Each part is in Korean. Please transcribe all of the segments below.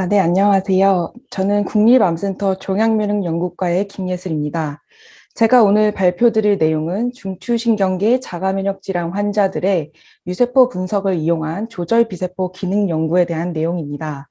네, 안녕하세요. 저는 국립암센터 종양면역연구과의 김예슬입니다. 제가 오늘 발표드릴 내용은 중추신경계 자가면역질환 환자들의 유세포 분석을 이용한 조절비세포 기능 연구에 대한 내용입니다.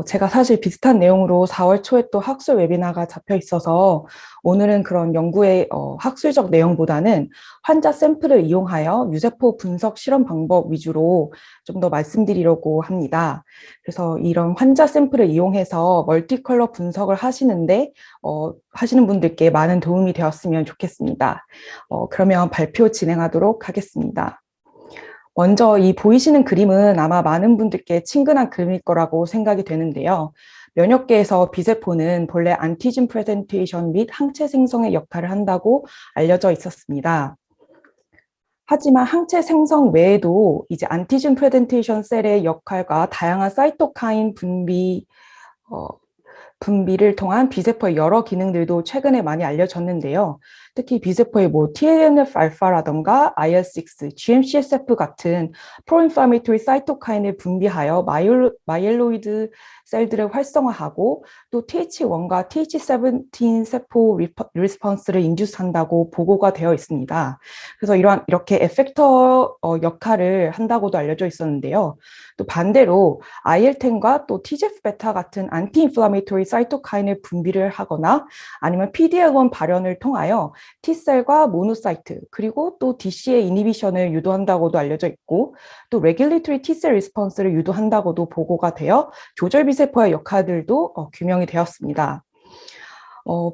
제가 사실 비슷한 내용으로 4월 초에 또 학술 웨비나가 잡혀 있어서 오늘은 그런 연구의 학술적 내용보다는 환자 샘플을 이용하여 유세포 분석 실험 방법 위주로 좀 더 말씀드리려고 합니다. 그래서 이런 환자 샘플을 이용해서 멀티컬러 분석을 하시는 분들께 많은 도움이 되었으면 좋겠습니다. 그러면 발표 진행하도록 하겠습니다. 먼저 이 보이시는 그림은 아마 많은 분들께 친근한 그림일 거라고 생각이 되는데요. 면역계에서 비세포는 본래 안티즌 프레젠테이션 및 항체 생성의 역할을 한다고 알려져 있었습니다. 하지만 항체 생성 외에도 이제 안티즌 프레젠테이션 셀의 역할과 다양한 사이토카인 분비를 통한 비세포의 여러 기능들도 최근에 많이 알려졌는데요. 특히 비세포의 TNF-알파라던가 IL-6, GM-CSF 같은 프로인플라메이토리 사이토카인을 분비하여 마이엘로이드 셀들을 활성화하고 또 TH1과 TH17 세포 리스폰스를 인듀스한다고 보고가 되어 있습니다. 그래서 이렇게 에펙터 역할을 한다고도 알려져 있었는데요. 또 반대로 IL-10과 또 TGF-베타 같은 안티인플라메이토리 사이토카인을 분비를 하거나 아니면 PD-L1 발현을 통하여 T셀과 모노사이트 그리고 또 DCA 이니비션을 유도한다고도 알려져 있고 또 레귤레이토리 T셀 리스폰스를 유도한다고도 보고가 되어 조절비세포의 역할들도 규명이 되었습니다.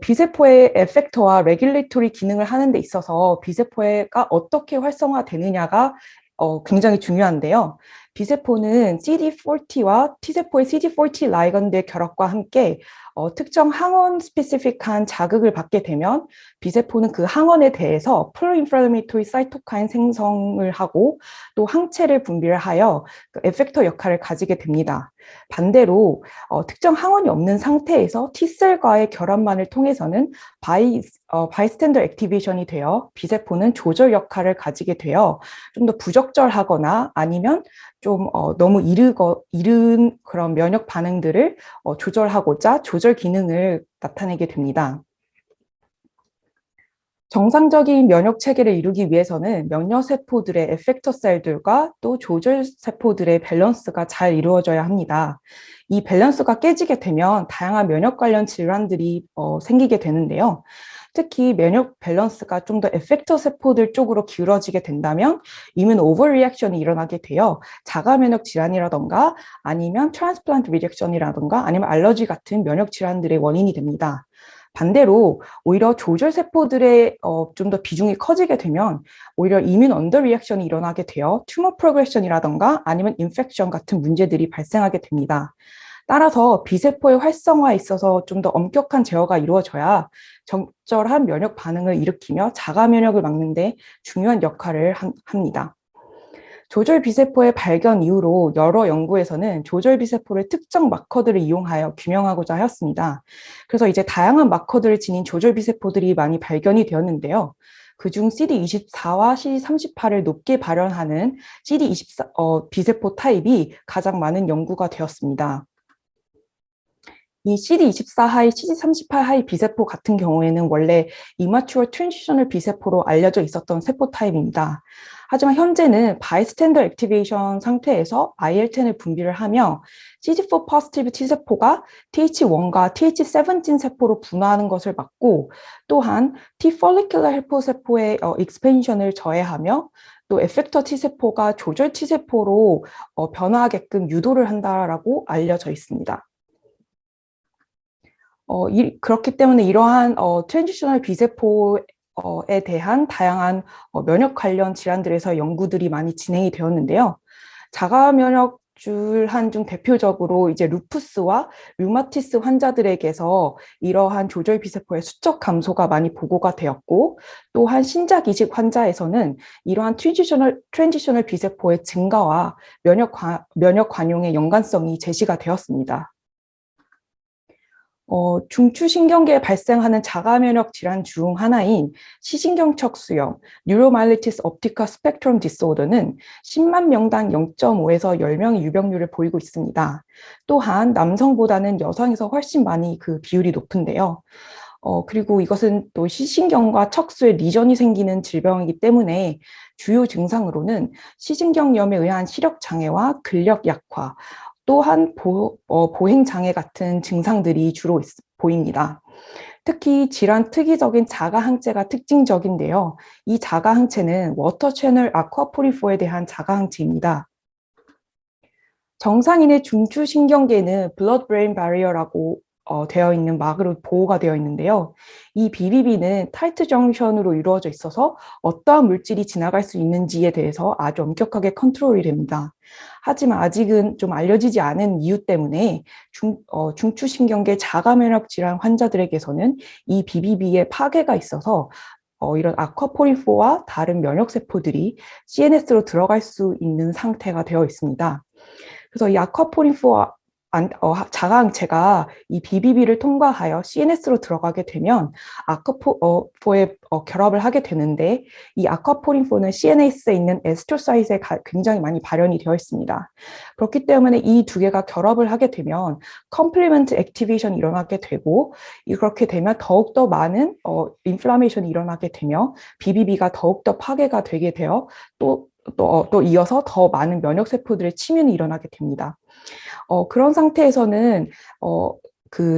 비세포의 에펙터와 레귤레이토리 기능을 하는 데 있어서 비세포가 어떻게 활성화되느냐가 굉장히 중요한데요. 비세포는 CD40와 T세포의 CD40 라이건드의 결합과 함께 특정 항원 스페시픽한 자극을 받게 되면 비세포는 그 항원에 대해서 프로인플라메이토리 사이토카인 생성을 하고 또 항체를 분비를 하여 그 에펙터 역할을 가지게 됩니다. 반대로 특정 항원이 없는 상태에서 T셀과의 결합만을 통해서는 바이스탠더 액티베이션이 되어 비세포는 조절 역할을 가지게 되어 좀 더 부적절하거나 아니면 좀 너무 이른 그런 면역 반응들을 조절하고자 조절 기능을 나타내게 됩니다. 정상적인 면역 체계를 이루기 위해서는 면역세포들의 에펙터 셀들과 또 조절세포들의 밸런스가 잘 이루어져야 합니다. 이 밸런스가 깨지게 되면 다양한 면역 관련 질환들이 생기게 되는데요. 특히 면역 밸런스가 좀 더 에펙터 세포들 쪽으로 기울어지게 된다면 이뮨 오버리액션이 일어나게 되어 자가 면역 질환이라던가 아니면 트랜스플란트 리액션이라던가 아니면 알러지 같은 면역 질환들의 원인이 됩니다. 반대로 오히려 조절 세포들의 좀 더 비중이 커지게 되면 오히려 이뮨 언더 리액션이 일어나게 되어 튜머 프로그레션이라던가 아니면 인펙션 같은 문제들이 발생하게 됩니다. 따라서 비세포의 활성화에 있어서 좀 더 엄격한 제어가 이루어져야 적절한 면역 반응을 일으키며 자가 면역을 막는 데 중요한 역할을 합니다. 조절 비세포의 발견 이후로 여러 연구에서는 조절 비세포를 특정 마커들을 이용하여 규명하고자 하였습니다. 그래서 이제 다양한 마커들을 지닌 조절 비세포들이 많이 발견이 되었는데요. 그중 CD24와 CD38을 높게 발현하는 CD24 비세포 타입이 가장 많은 연구가 되었습니다. 이 CD24 하이, CD38 하이 비세포 같은 경우에는 원래 이마추어 트랜지셔널 비세포로 알려져 있었던 세포 타입입니다. 하지만 현재는 바이스탠더 액티베이션 상태에서 IL-10을 분비를 하며 CD4 포지티브 T세포가 TH1과 TH17 세포로 분화하는 것을 막고 또한 T follicular helper 세포의 익스펜션을 저해하며 또 에펙터 T세포가 조절 T세포로 변화하게끔 유도를 한다라고 알려져 있습니다. 그렇기 때문에 이러한 트랜지셔널 비세포에 대한 다양한 면역 관련 질환들에서 연구들이 많이 진행이 되었는데요. 자가 면역 질환 중 대표적으로 이제 루푸스와 류마티스 환자들에게서 이러한 조절 비세포의 수적 감소가 많이 보고가 되었고 또한 신작 이식 환자에서는 이러한 트랜지셔널 비세포의 증가와 면역 관용의 연관성이 제시가 되었습니다. 중추신경계에 발생하는 자가면역 질환 중 하나인 시신경척수염, 뉴로마일리티스 optica spectrum disorder는 10만 명당 0.5에서 10명의 유병률을 보이고 있습니다. 또한 남성보다는 여성에서 훨씬 많이 그 비율이 높은데요. 그리고 이것은 또 시신경과 척수에 리전이 생기는 질병이기 때문에 주요 증상으로는 시신경염에 의한 시력 장애와 근력 약화, 또한 보행 장애 같은 증상들이 주로 보입니다. 특히 질환 특이적인 자가 항체가 특징적인데요. 이 자가 항체는 워터 채널 아쿠아포리포에 대한 자가 항체입니다. 정상인의 중추신경계는 blood brain barrier라고 되어 있는 막으로 보호가 되어 있는데요. 이 BBB는 타이트 정션으로 이루어져 있어서 어떠한 물질이 지나갈 수 있는지에 대해서 아주 엄격하게 컨트롤이 됩니다. 하지만 아직은 좀 알려지지 않은 이유 때문에 중추신경계 자가면역 질환 환자들에게서는 이 BBB에 파괴가 있어서 이런 아쿠아포리포와 다른 면역세포들이 CNS로 들어갈 수 있는 상태가 되어 있습니다. 그래서 이 아쿠아포린4 자가항체가 이 BBB를 통과하여 CNS로 들어가게 되면 아쿠아포에 결합을 하게 되는데, 이 아쿠아포린4는 CNS에 있는 에스트로사이트에 굉장히 많이 발현이 되어 있습니다. 그렇기 때문에 이 두 개가 결합을 하게 되면 컴플리먼트 액티베이션이 일어나게 되고, 그렇게 되면 더욱더 많은 인플라메이션이 일어나게 되며 BBB가 더욱더 파괴가 되게 되어 또 이어서 더 많은 면역세포들의 침윤이 일어나게 됩니다. 그런 상태에서는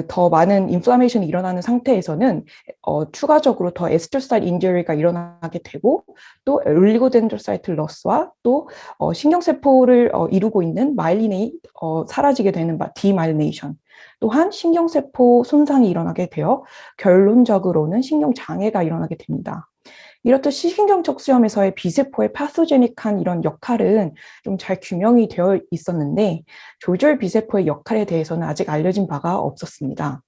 더 많은 인플라메이션이 일어나는 상태에서는 추가적으로 더 에스트로사이트 인저리가 일어나게 되고, 또 올리고덴드로사이트 러스와 또 신경세포를 이루고 있는 마일린이 사라지게 되는 디마일리네이션, 또한 신경세포 손상이 일어나게 되어 결론적으로는 신경장애가 일어나게 됩니다. 이렇듯 시신경척수염에서의 비세포의 파소제닉한 이런 역할은 좀 잘 규명이 되어 있었는데, 조절 비세포의 역할에 대해서는 아직 알려진 바가 없었습니다.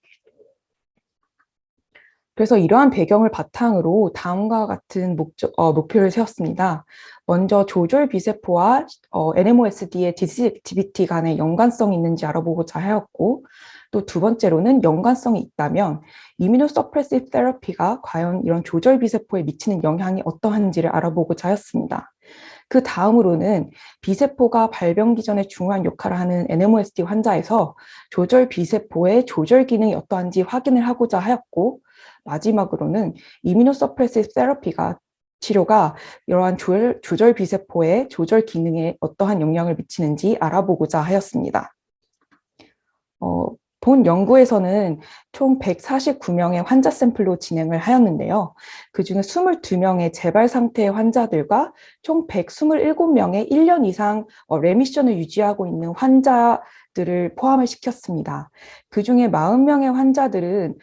그래서 이러한 배경을 바탕으로 다음과 같은 목표를 세웠습니다. 먼저 조절 비세포와 NMOSD의 디시즈 액티비티 간의 연관성이 있는지 알아보고자 하였고, 또 두 번째로는 연관성이 있다면 이뮤노서프레시브 테라피가 과연 이런 조절 비세포에 미치는 영향이 어떠한지를 알아보고자 하였습니다. 그 다음으로는 비세포가 발병 기전에 중요한 역할을 하는 NMOSD 환자에서 조절 비세포의 조절 기능이 어떠한지 확인을 하고자 하였고, 마지막으로는 이뮤노서프레시브 테라피가 치료가 이러한 조절 비세포의 조절 기능에 어떠한 영향을 미치는지 알아보고자 하였습니다. 본 연구에서는 총 149명의 환자 샘플로 진행을 하였는데요. 그중에 22명의 재발 상태의 환자들과 총 127명의 1년 이상 레미션을 유지하고 있는 환자들을 포함을 시켰습니다. 그중에 40명의 환자들은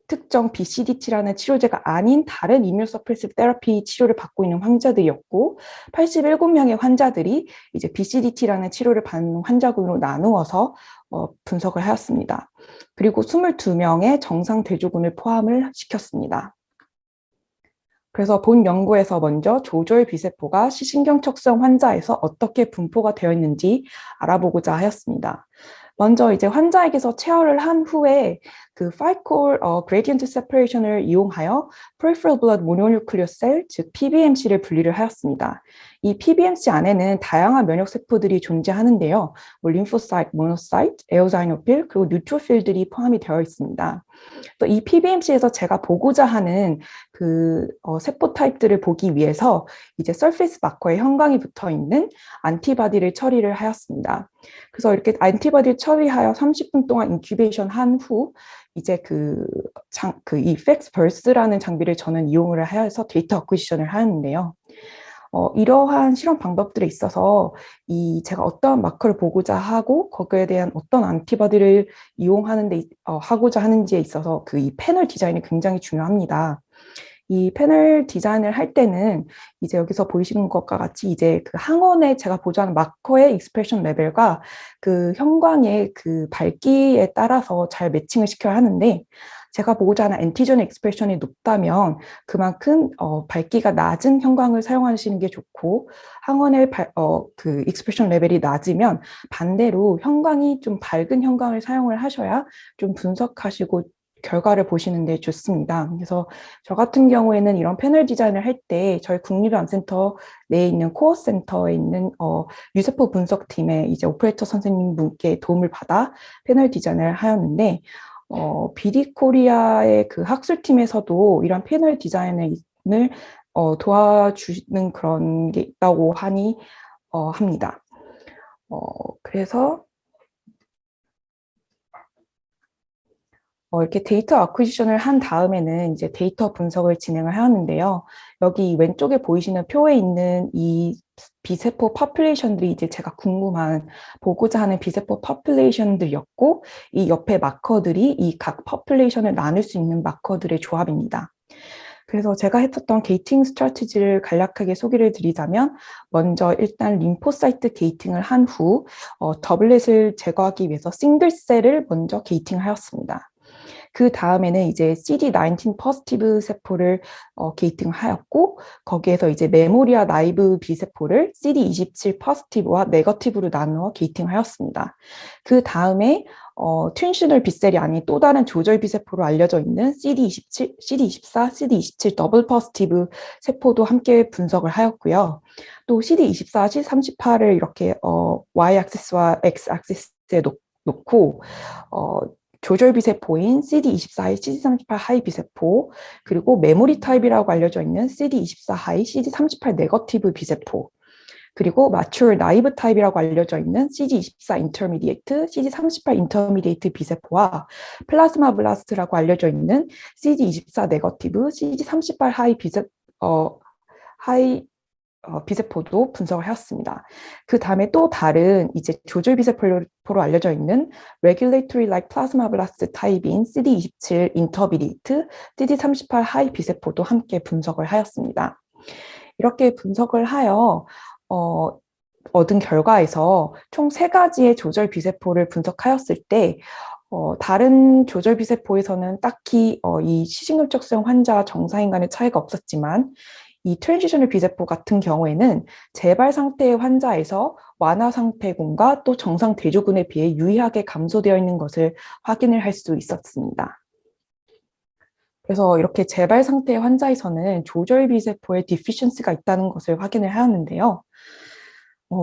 특정 BCDT라는 치료제가 아닌 다른 이뮤노서프레시브 테라피 치료를 받고 있는 환자들이었고, 87명의 환자들이 이제 BCDT라는 치료를 받는 환자군으로 나누어서 분석을 하였습니다. 그리고 22명의 정상 대조군을 포함을 시켰습니다. 그래서 본 연구에서 먼저 조절 비세포가 시신경척수염 환자에서 어떻게 분포가 되어 있는지 알아보고자 하였습니다. 먼저 이제 환자에게서 체열을 한 후에 그 FICOR gradient separation을 이용하여 peripheral blood mononuclear cell, 즉 PBMC를 분리를 하였습니다. 이 PBMC 안에는 다양한 면역 세포들이 존재하는데요. 림포사이트, 모노사이트, 에오사이노필, 그리고 뉴트로필들이 포함이 되어 있습니다. 또 이 PBMC에서 제가 보고자 하는 그 세포 타입들을 보기 위해서 이제 서페이스 마커에 형광이 붙어 있는 안티바디를 처리를 하였습니다. 그래서 이렇게 안티바디를 처리하여 30분 동안 인큐베이션 한 후 이제 이 팩스벌스라는 장비를 저는 이용을 하여서 데이터 어쿠지션을 하였는데요. 이러한 실험 방법들에 있어서 제가 어떤 마커를 보고자 하고 거기에 대한 어떤 안티바디를 이용하는데 하고자 하는지에 있어서 이 패널 디자인이 굉장히 중요합니다. 이 패널 디자인을 할 때는 이제 여기서 보이시는 것과 같이 이제 그 항원에 제가 보조하는 마커의 익스프레션 레벨과 그 형광의 그 밝기에 따라서 잘 매칭을 시켜야 하는데, 제가 보고자 하는 엔티전 익스프레션이 높다면 그만큼 밝기가 낮은 형광을 사용하시는 게 좋고, 항원의 그 익스프레션 레벨이 낮으면 반대로 형광이 좀 밝은 형광을 사용을 하셔야 좀 분석하시고 결과를 보시는 데 좋습니다. 그래서 저 같은 경우에는 이런 패널 디자인을 할 때 저희 국립암센터 내에 있는 코어 센터에 있는 유세포 분석팀의 이제 오퍼레이터 선생님 분께 도움을 받아 패널 디자인을 하였는데, BD 코리아의 그 학술팀에서도 이런 패널 디자인을 도와주는 그런 게 있다고 하니 합니다. 그래서 이렇게 데이터 아쿠지션을 한 다음에는 이제 데이터 분석을 진행을 하는데요. 여기 왼쪽에 보이시는 표에 있는 이 비세포 퍼퓰레이션들이 이제 제가 궁금한, 보고자 하는 비세포 퍼퓰레이션들이었고, 이 옆에 마커들이 이 각 퍼퓰레이션을 나눌 수 있는 마커들의 조합입니다. 그래서 제가 했었던 게이팅 스트래티지를 간략하게 소개를 드리자면, 먼저 일단 림포사이트 게이팅을 한 후 더블렛을 제거하기 위해서 싱글셀을 먼저 게이팅하였습니다. 그 다음에는 이제 CD19 포지티브 세포를 게이팅하였고, 거기에서 이제 메모리아 나이브 비세포를 CD27 포지티브와 네거티브로 나누어 게이팅하였습니다. 그 다음에 튠시널 B셀이 아닌 또 다른 조절 B세포로 알려져 있는 CD27, CD24, CD27 더블 포지티브 세포도 함께 분석을 하였고요. 또 CD24, CD38을 이렇게 Y-axis와 X-axis에 놓고 조절 비세포인 CD24하이, CD38 하이 비세포, 그리고 메모리 타입이라고 알려져 있는 CD24 하이, CD38 네거티브 비세포, 그리고 mature naive 타입이라고 알려져 있는 CD24 intermediate, CD38 intermediate 비세포와 플라즈마 블라스트라고 알려져 있는 CD24 네거티브, CD38 하이 비세포도 분석을 해왔습니다. 그 다음에 또 다른 이제 조절 비세포로 알려져 있는 regulatory like plasmablast 타입인 CD27 intermediate, CD38 하이 비세포도 함께 분석을 하였습니다. 이렇게 분석을 하여 얻은 결과에서 총 3가지의 조절 비세포를 분석하였을 때 다른 조절 비세포에서는 딱히 이 시신경적성 환자 정상인 간의 차이가 없었지만, 이 트랜지셔널 비세포 같은 경우에는 재발 상태의 환자에서 완화 상태군과 또 정상 대조군에 비해 유의하게 감소되어 있는 것을 확인을 할 수 있었습니다. 그래서 이렇게 재발 상태의 환자에서는 조절 비세포의 디피션시가 있다는 것을 확인을 하였는데요.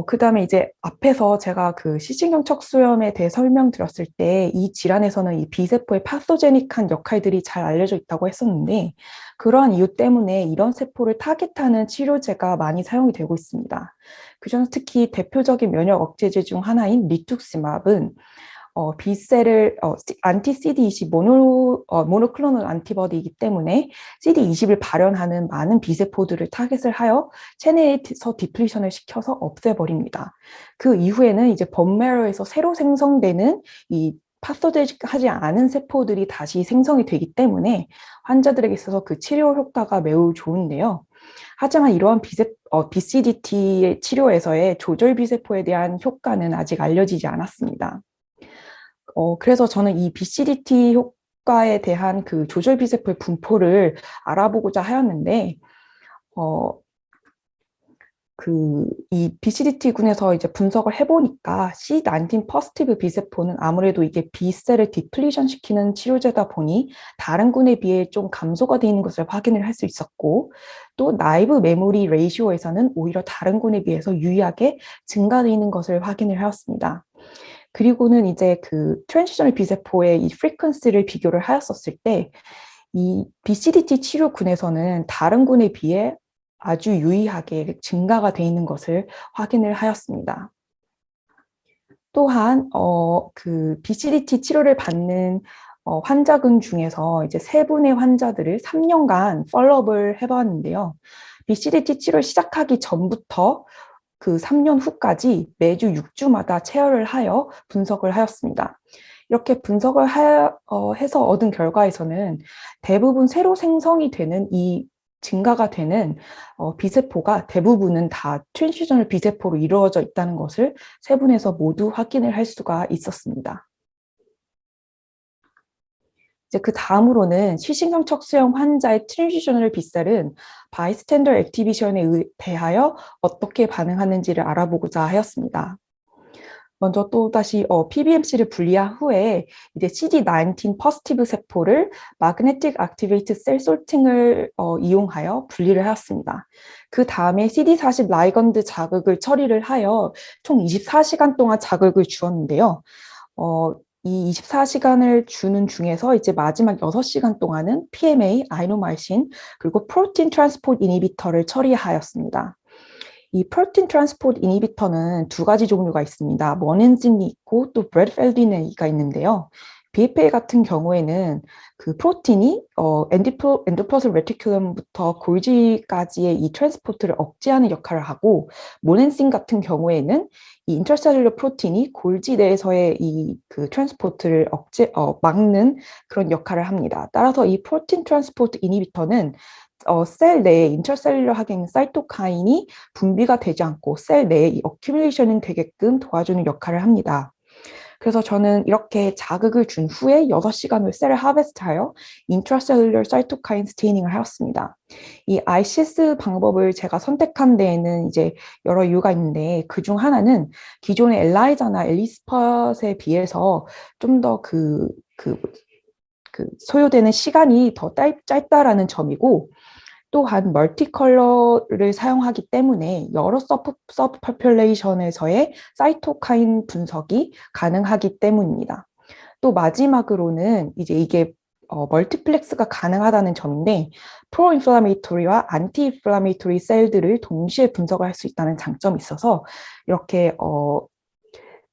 그 다음에 이제 앞에서 제가 그 시신경 척수염에 대해 설명드렸을 때 이 질환에서는 이 비세포의 파소제닉한 역할들이 잘 알려져 있다고 했었는데, 그러한 이유 때문에 이런 세포를 타겟하는 치료제가 많이 사용이 되고 있습니다. 그중 특히 대표적인 면역 억제제 중 하나인 리투क्시맙은 B셀을 안티 CD20 모노클로널 안티버디이기 때문에 CD20을 발현하는 많은 B세포들을 타겟을 하여 체내에서 디플리션을 시켜서 없애버립니다. 그 이후에는 이제 본메러에서 새로 생성되는 이 파소제하지 않은 세포들이 다시 생성이 되기 때문에 환자들에게 있어서 그 치료 효과가 매우 좋은데요. 하지만 이러한 BCDT 치료에서의 조절 비세포에 대한 효과는 아직 알려지지 않았습니다. 그래서 저는 이 BCDT 효과에 대한 그 조절 비세포의 분포를 알아보고자 하였는데, 이 BCDT군에서 이제 분석을 해보니까 C19 포지티브 비세포는 아무래도 이게 B셀을 디플리션 시키는 치료제다 보니 다른 군에 비해 좀 감소가 되어 있는 것을 확인을 할 수 있었고, 또 나이브 메모리 레이시오에서는 오히려 다른 군에 비해서 유의하게 증가되어 있는 것을 확인을 하였습니다. 그리고는 이제 그 트랜지셔널 비세포의 이 프리퀀시를 비교를 하였었을 때, 이 BCDT 치료군에서는 다른 군에 비해 아주 유의하게 증가가 되어 있는 것을 확인을 하였습니다. 또한 그 BCDT 치료를 받는 환자군 중에서 이제 3분의 환자들을 3년간 팔로업을 해봤는데요. BCDT 치료를 시작하기 전부터 그 3년 후까지 매주 6주마다 체열을 하여 분석을 하였습니다. 이렇게 분석을 해서 얻은 결과에서는 대부분 새로 생성이 되는 이 증가가 되는 B세포가 대부분은 다 트랜지셔널 B세포로 이루어져 있다는 것을 세분에서 모두 확인을 할 수가 있었습니다. 이제 그 다음으로는 시신경 척수형 환자의 트랜지셔널 B셀은 바이스탠더 액티비션에 대하여 어떻게 반응하는지를 알아보고자 하였습니다. 먼저 또다시 PBMC를 분리한 후에 이제 CD19 포지티브 세포를 Magnetic Activated Cell Sorting을 이용하여 분리를 하였습니다. 그 다음에 CD40 라이건드 자극을 처리를 하여 총 24시간 동안 자극을 주었는데요. 이 24시간을 주는 중에서 이제 마지막 6시간 동안은 PMA, 아이노말신, 그리고 프로틴 트랜스포트 이니비터를 처리하였습니다. 이 프로틴 트랜스포트 이니비터는 두 가지 종류가 있습니다. 원엔진이 있고 또 브레드펠디네이가 있는데요. BFA 같은 경우에는 그 프로틴이 엔도플라즘 레티큘럼부터 골지까지의 이 트랜스포트를 억제하는 역할을 하고, 모넨신 같은 경우에는 이 인터셀룰러 프로틴이 골지 내에서의 이 그 트랜스포트를 막는 그런 역할을 합니다. 따라서 이 프로틴 트랜스포트 이니비터는 셀 내에 인트라셀룰러 항행 사이토카인이 분비가 되지 않고 셀 내에 이 어큐뮬레이션이 되게끔 도와주는 역할을 합니다. 그래서 저는 이렇게 자극을 준 후에 6시간 후에 셀을 하베스트하여 인트라셀룰러 사이토카인 스테이닝을 하였습니다. 이 ICS 방법을 제가 선택한 데에는 이제 여러 이유가 있는데, 그중 하나는 기존의 엘라이자나 엘리스팟에 비해서 좀 더 소요되는 시간이 더 짧다라는 점이고, 또한 멀티컬러를 사용하기 때문에 여러 서브퍼퓰레이션에서의 사이토카인 분석이 가능하기 때문입니다. 또 마지막으로는 이제 이게 멀티플렉스가 가능하다는 점인데, 프로인플라메이토리와 안티인플라메이토리 셀들을 동시에 분석을 할 수 있다는 장점이 있어서 이렇게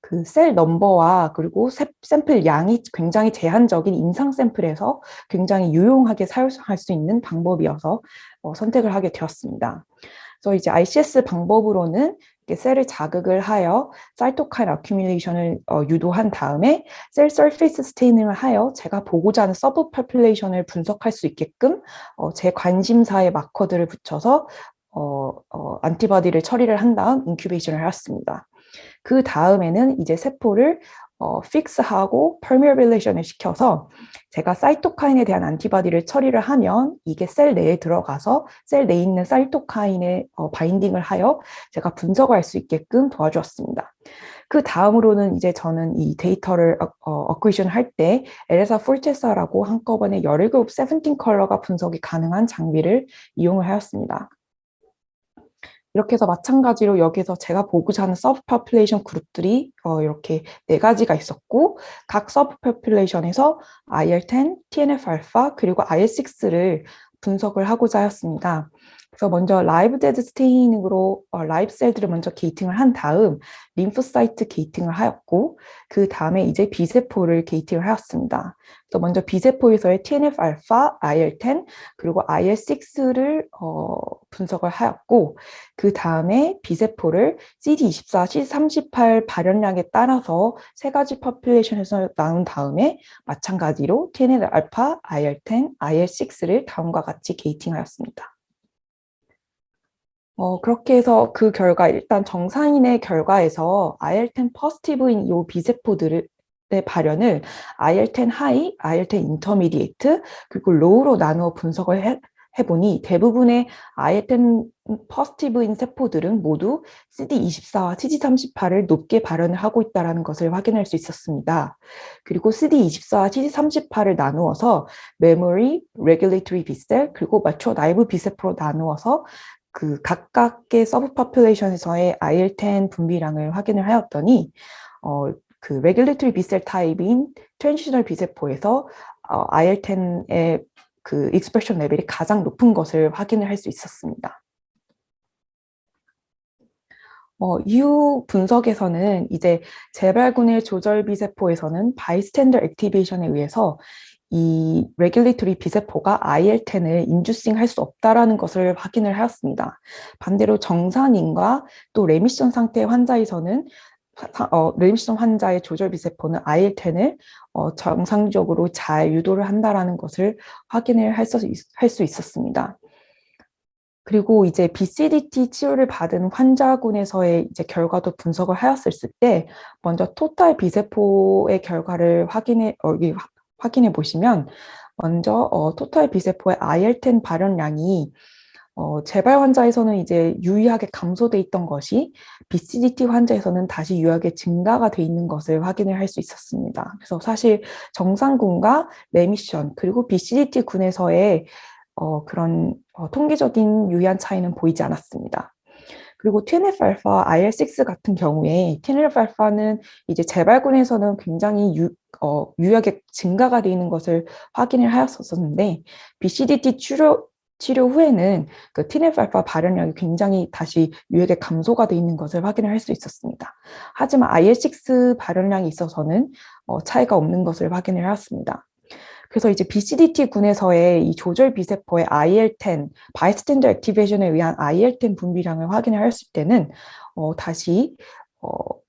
그 셀 넘버와 그리고 샘플 양이 굉장히 제한적인 임상 샘플에서 굉장히 유용하게 사용할 수 있는 방법이어서 선택을 하게 되었습니다. 그래서 이제 ICS 방법으로는 셀을 자극을 하여 사이토카인 어큐뮬레이션을 유도한 다음에 셀 서페이스 스테이닝을 하여 제가 보고자 하는 서브 퍼퓰레이션을 분석할 수 있게끔 제 관심사의 마커들을 붙여서 안티바디를 처리를 한 다음 인큐베이션을 했습니다. 그 다음에는 이제 세포를 픽스하고 퍼미어빌레이션을 시켜서 제가 사이토카인에 대한 안티바디를 처리를 하면 이게 셀 내에 들어가서 셀 내에 있는 사이토카인에 바인딩을 하여 제가 분석할 수 있게끔 도와주었습니다. 그 다음으로는 이제 저는 이 데이터를 어쿠이션 할 때 엘사 폴체사라고 한꺼번에 17, 17 컬러가 분석이 가능한 장비를 이용을 하였습니다. 이렇게 해서 마찬가지로 여기서 제가 보고자 하는 서브 퍼퓰레이션 그룹들이 이렇게 4가지가 있었고, 각 서브 퍼퓰레이션에서 IL-10, TNF-알파 그리고 IL-6를 분석을 하고자 하였습니다. 그래서 먼저 라이브 데드 스테이닝으로 라이브 셀들을 먼저 게이팅을 한 다음 림프사이트 게이팅을 하였고, 그 다음에 이제 B세포를 게이팅을 하였습니다. 그래서 먼저 B세포에서의 TNF-알파, IL-10 그리고 IL-6를 분석을 하였고, 그 다음에 B세포를 CD24, CD38 발현량에 따라서 3가지 퍼퓰레이션에서 나눈 다음에 마찬가지로 TNF-알파, IL-10, IL-6를 다음과 같이 게이팅하였습니다. 그렇게 해서 그 결과, 일단 정상인의 결과에서 IL-10 포지티브인 이 B세포들의 발현을 IL-10 하이, IL-10 인터미디에이트, 그리고 로우로 나누어 분석을 해보니 대부분의 IL-10 포지티브인 세포들은 모두 CD24와 CD38을 높게 발현을 하고 있다는 것을 확인할 수 있었습니다. 그리고 CD24와 CD38을 나누어서 메모리, 레귤레이터리 B셀, 그리고 마초 나이브 B세포로 나누어서 그 각각의 서브 퍼퓰레이션에서의 IL-10 분비량을 확인을 하였더니 그 레귤레이터리 B셀 타입인 트랜지셔널 B세포에서 IL-10의 그 익스프레션 레벨이 가장 높은 것을 확인을 할 수 있었습니다. 이후 분석에서는 이제 재발군의 조절 B세포에서는 바이스탠더 액티베이션에 의해서 이 레귤레이터리 B세포가 IL-10을 인듀싱 할 수 없다라는 것을 확인을 하였습니다. 반대로 정상인과 또 레미션 상태의 환자에서는 레미션 환자의 조절 B세포는 IL-10을 정상적으로 잘 유도를 한다라는 것을 확인을 할 수 있었습니다. 그리고 이제 BCDT 치료를 받은 환자군에서의 이제 결과도 분석을 하였을 때 먼저 토탈 비세포의 결과를 확인해 보시면 먼저 토탈 비세포의 IL-10 발현량이 재발 환자에서는 이제 유의하게 감소돼 있던 것이 BCDT 환자에서는 다시 유의하게 증가가 돼 있는 것을 확인을 할 수 있었습니다. 그래서 사실 정상군과 레미션 그리고 BCDT 군에서의 그런 통계적인 유의한 차이는 보이지 않았습니다. 그리고 TNF-알파, IL-6 같은 경우에 TNF-알파는 이제 재발군에서는 굉장히 유의하게 증가가 되어 있는 것을 확인을 하였었는데 BCDT 치료 후에는 그 TNF-알파 발현량이 굉장히 다시 유의하게 감소가 되어 있는 것을 확인을 할 수 있었습니다. 하지만 IL-6 발현량이 있어서는 차이가 없는 것을 확인을 하였습니다. 그래서 이제 BCDT 군에서의 이 조절 비세포의 IL-10, 바이스탠더 액티베이션에 의한 IL-10 분비량을 확인을 했을 때는 다시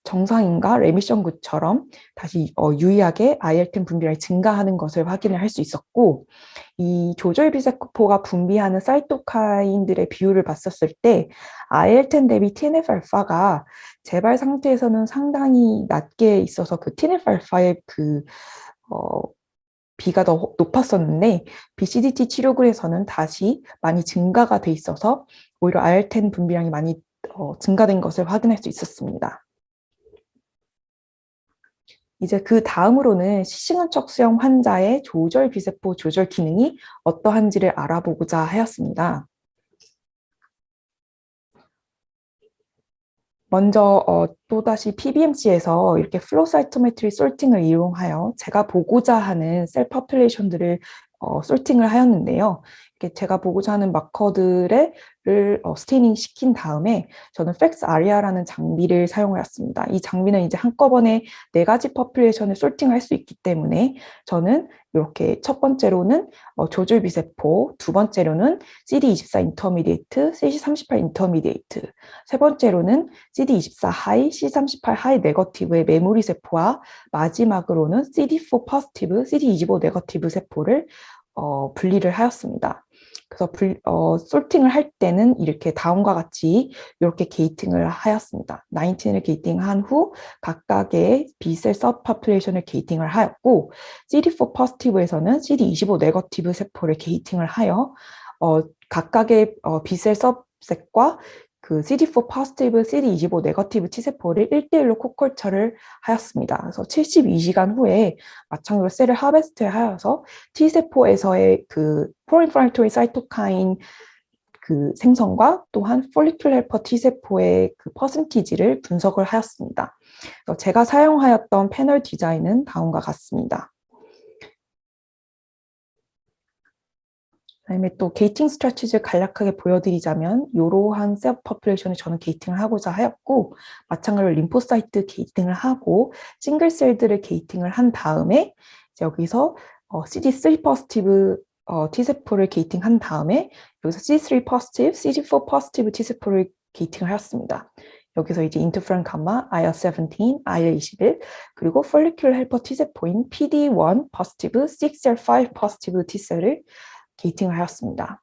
정상인과 레미션 굿처럼 다시 유의하게 IL-10 분비량이 증가하는 것을 확인을 할 수 있었고, 이 조절 비세포가 분비하는 사이토카인들의 비율을 봤었을 때 IL-10 대비 TNF-알파가 재발 상태에서는 상당히 낮게 있어서 그 TNF-알파의 비가 더 높았었는데 BCDT 치료군에서는 다시 많이 증가가 돼 있어서 오히려 IL-10 분비량이 많이 증가된 것을 확인할 수 있었습니다. 이제 그 다음으로는 시시근척수형 환자의 조절 비세포 조절 기능이 어떠한지를 알아보고자 하였습니다. 먼저 또다시 PBMC에서 이렇게 플로 사이토메트리 솔팅을 이용하여 제가 보고자 하는 셀 포퓰레이션들을 솔팅을 하였는데요. 이렇게 제가 보고자 하는 마커들을 스테이닝 시킨 다음에 저는 팩스 아리아라는 장비를 사용하였습니다. 이 장비는 이제 한꺼번에 4가지 포퓰레이션을 솔팅할 수 있기 때문에 저는 이렇게 첫 번째로는 조절 비세포, 두 번째로는 CD24 인터미디에이트, CD38 인터미디에이트, 세 번째로는 CD24 하이, CD38 하이 네거티브의 메모리 세포와 마지막으로는 CD4 포지티브, CD25 네거티브 세포를 분리를 하였습니다. 그래서 솔팅을 할 때는 이렇게 다음과 같이 이렇게 게이팅을 하였습니다. 19을 게이팅한 후 각각의 B셀 서브포퓰레이션을 게이팅을 하였고 CD4 포지티브에서는 CD25 네거티브 세포를 게이팅을 하여 각각의 B셀 서브셋과 그 CD4 포지티브, CD25 네거티브 T세포를 1대1로 코컬처를 하였습니다. 그래서 72시간 후에 마찬가지로 셀을 하베스트 하여서 T세포에서의 그 프로인플라메토리 사이토카인 그 생성과 또한 폴리큘러 헬퍼 T세포의 그 퍼센티지를 분석을 하였습니다. 제가 사용하였던 패널 디자인은 다음과 같습니다. 그다음에 또 게이팅 스트래티지를 간략하게 보여드리자면 이러한 셀 포퓰레이션을 저는 게이팅을 하고자 하였고 마찬가지로 림포사이트 게이팅을 하고 싱글셀들을 게이팅을 한 다음에 여기서 CD3 포지티브 T세포를 게이팅한 다음에 여기서 CD3 포지티브, CD4 포지티브 T세포를 게이팅을 하였습니다. 여기서 이제 인터페론 감마, IL-17, IL-21 그리고 폴리큘러 헬퍼 T세포인 PD1 포지티브, CXCR5 포지티브 T셀을 게이팅을 하였습니다.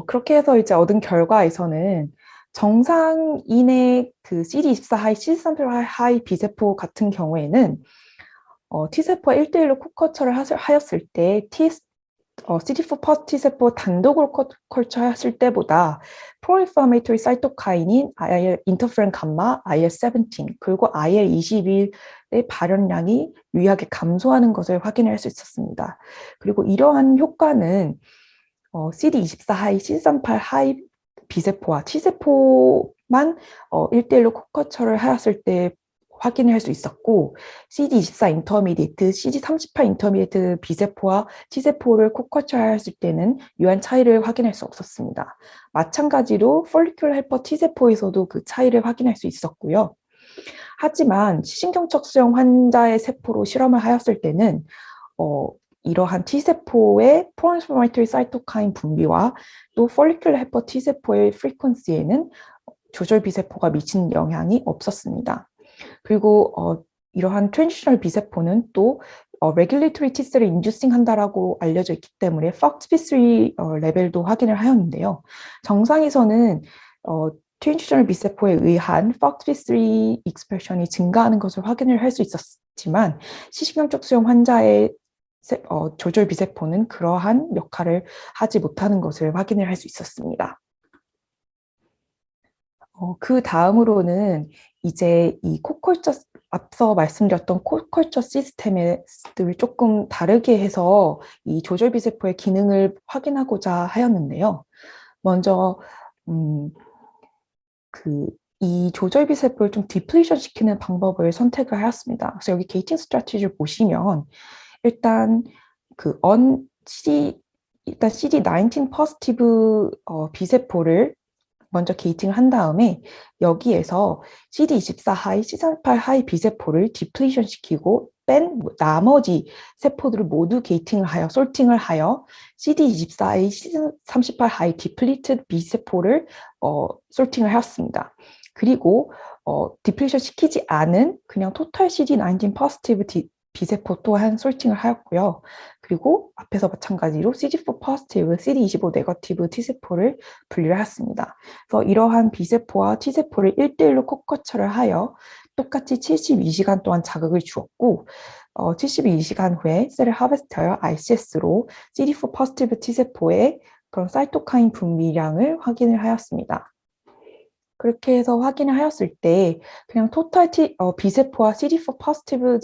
그렇게 해서 이제 얻은 결과에서는 정상인의 그 CD24 하이, CD38 하이 B세포 같은 경우에는 T세포와 1대1로 코컬처를 하였을 때 CD4 포 T세포 단독으로 컬처했을 때보다 프로인플라메이토리 사이토카인인 인터페론 감마, IL-17 그리고 IL-21의 발현량이 유의하게 감소하는 것을 확인할 수 있었습니다. 그리고 이러한 효과는 CD24 하이, CD38 하이 B세포와 T세포만 1대1로 코컬처를 하였을 때 확인을 할 수 있었고 CD24 인터미디에이트, CD38 인터미디에이트 B세포와 T세포를 코컬처했을 때는 유한 차이를 확인할 수 없었습니다. 마찬가지로 폴리큘러 헬퍼 T세포에서도 그 차이를 확인할 수 있었고요. 하지만 신경척수형 환자의 세포로 실험을 하였을 때는 이러한 T세포의 프로인플라메이토리 사이토카인 분비와 또 폴리큘러 헬퍼 T세포의 프리퀀시에는 조절 비세포가 미치는 영향이 없었습니다. 그리고 이러한 트랜지셔널 B세포는 또 레귤레이토리 T셀을 인듀싱 한다라고 알려져 있기 때문에 FOXP3 레벨도 확인을 하였는데요. 정상에서는 트랜지셔널 B세포에 의한 FOXP3 익스프레션이 증가하는 것을 확인을 할 수 있었지만 시신경적 수용 환자의 조절 B세포는 그러한 역할을 하지 못하는 것을 확인을 할 수 있었습니다. 그 다음으로는 이제 이 코컬처 앞서 말씀드렸던 코컬처 시스템을 조금 다르게 해서 이 조절비 세포의 기능을 확인하고자 하였는데요. 먼저 이 조절비 세포를 좀 디플리션 시키는 방법을 선택을 하였습니다. 그래서 여기 게이팅 스트래티지를 보시면 일단 CD19 포지티브 비세포를 먼저 게이팅을 한 다음에 여기에서 CD24 하이, CD38 하이 비세포를 디플리션 시키고 뺀 나머지 세포들을 모두 게이팅을 하여 솔팅을 하여 CD24 하이, CD38 하이 디플리트 비세포를 솔팅을 하였습니다. 그리고 디플리션 시키지 않은 그냥 토탈 CD19 포지티브 비세포 또한 솔팅을 하였고요. 그리고 앞에서 마찬가지로 CD4 포지티브, CD25 네거티브 T세포를 분리를 하였습니다. 그래서 이러한 B세포와 T세포를 1대1로 코커처를 하여 똑같이 72시간 동안 자극을 주었고 72시간 후에 셀을 하베스트하여 ICS로 CD4 포지티브 T세포의 그런 사이토카인 분비량을 확인을 하였습니다. 그렇게 해서 확인을 하였을 때 그냥 토탈 B세포와 CD4 포지티브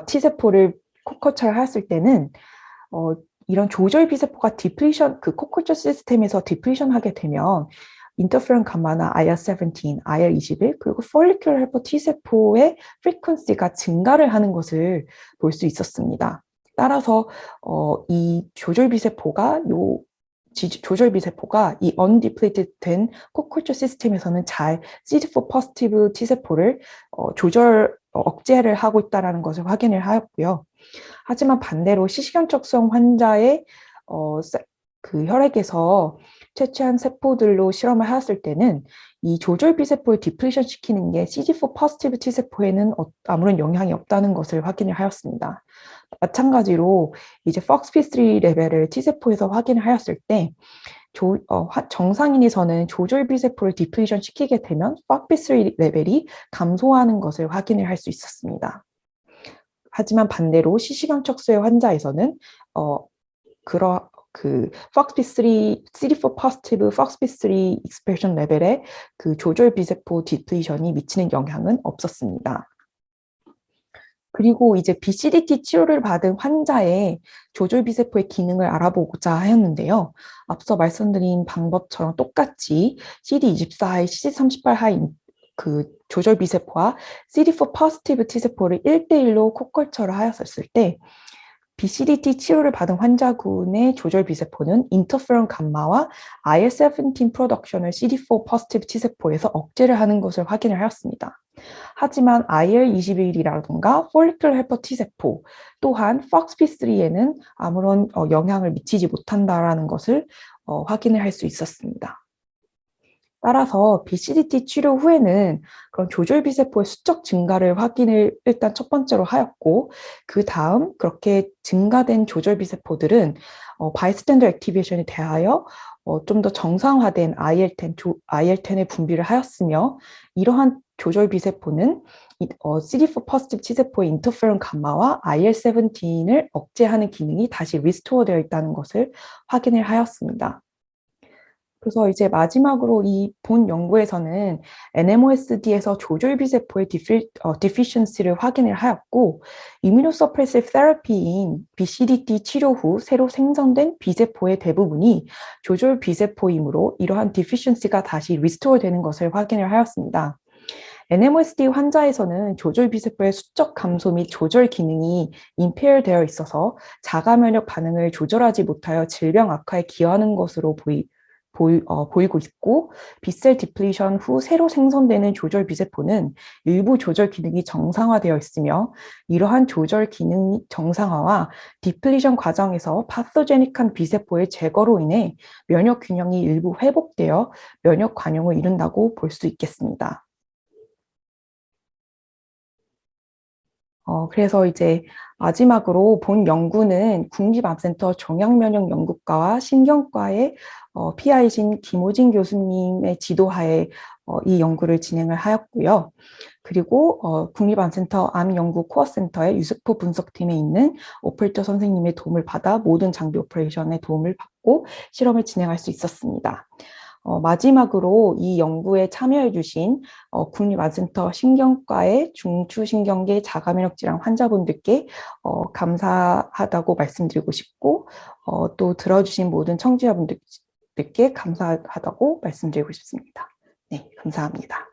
T세포를 코컬처를 하였을 때는 이런 조절 B세포가 디플리션, 코컬처 시스템에서 디플리션 하게 되면 인터페론 감마나 IL-17, IL-21, 그리고 follicular helper T세포의 프리퀀시가 증가를 하는 것을 볼 수 있었습니다. 따라서 이 조절 B세포가 이 undepleted 된 코컬처 시스템에서는 잘 CD4 포지티브 T세포를 억제를 하고 있다는 것을 확인을 하였고요. 하지만 반대로 시시경적성 환자의 혈액에서 채취한 세포들로 실험을 하였을 때는 이 조절 B세포를 디플리션 시키는 게 CD4 포지티브 T세포에는 아무런 영향이 없다는 것을 확인을 하였습니다. 마찬가지로 이제 FOXP3 레벨을 T세포에서 확인을 하였을 때 정상인에서는 조절 B세포를 디플리션 시키게 되면 FOXP3 레벨이 감소하는 것을 확인을 할 수 있었습니다. 하지만 반대로 시시경척수의 환자에서는 FOXP3, CD4 포지티브 FOXP3 익스프레션 레벨의 조절 B세포 디플리션이 미치는 영향은 없었습니다. 그리고 이제 BCDT 치료를 받은 환자의 조절 B세포의 기능을 알아보고자 하였는데요. 앞서 말씀드린 방법처럼 똑같이 CD24 하이, CD38 하이 조절 B세포와 CD4 포지티브 T세포를 1대1로 코컬처를 하였을 때 BCDT 치료를 받은 환자군의 조절 B세포는 인터페론 감마와 IL-17 프로덕션을 CD4 포지티브 T세포에서 억제를 하는 것을 확인을 하였습니다. 하지만 IL-21이라든가 follicular helper T세포 또한 FOXP3에는 아무런 영향을 미치지 못한다는 것을 확인을 할 수 있었습니다. 따라서 BCDT 치료 후에는 그런 조절 B세포의 수적 증가를 확인을 일단 첫 번째로 하였고 그 다음 그렇게 증가된 조절 B세포들은 바이스탠더 액티베이션에 대하여 좀 더 정상화된 IL-10의 분비를 하였으며 이러한 조절 B세포는 CD4 포지티브 T세포의 인터페론 감마와 IL-17을 억제하는 기능이 다시 리스토어 되어 있다는 것을 확인을 하였습니다. 그래서 이제 마지막으로 이 본 연구에서는 NMOSD에서 조절 B세포의 디피션시를 확인을 하였고 이뮤노서프레시브 테라피인 BCDT 치료 후 새로 생성된 B세포의 대부분이 조절 B세포이므로 이러한 디피션시가 다시 리스토어 되는 것을 확인을 하였습니다. NMOSD 환자에서는 조절 B세포의 수적 감소 및 조절 기능이 impaired 되어 있어서 자가 면역 반응을 조절하지 못하여 질병 악화에 기여하는 것으로 보이고 있고 B셀 디플리션 후 새로 생성되는 조절 B세포는 일부 조절 기능이 정상화되어 있으며 이러한 조절 기능 정상화와 디플리션 과정에서 파소제닉한 B세포의 제거로 인해 면역 균형이 일부 회복되어 면역 관용을 이룬다고 볼 수 있겠습니다. 그래서 이제 마지막으로 본 연구는 국립암센터 종양면역연구과와 신경과의 PI이신 김호진 교수님의 지도하에 이 연구를 진행을 하였고요. 그리고 국립암센터 암연구 코어센터의 유스포 분석팀에 있는 오플터 선생님의 도움을 받아 모든 장비 오퍼레이션의 도움을 받고 실험을 진행할 수 있었습니다. 마지막으로 이 연구에 참여해 주신 국립암센터 신경과의 중추신경계 자가면역질환 환자분들께 감사하다고 말씀드리고 싶고 또 들어주신 모든 청취자분들께 감사하다고 말씀드리고 싶습니다. 네, 감사합니다.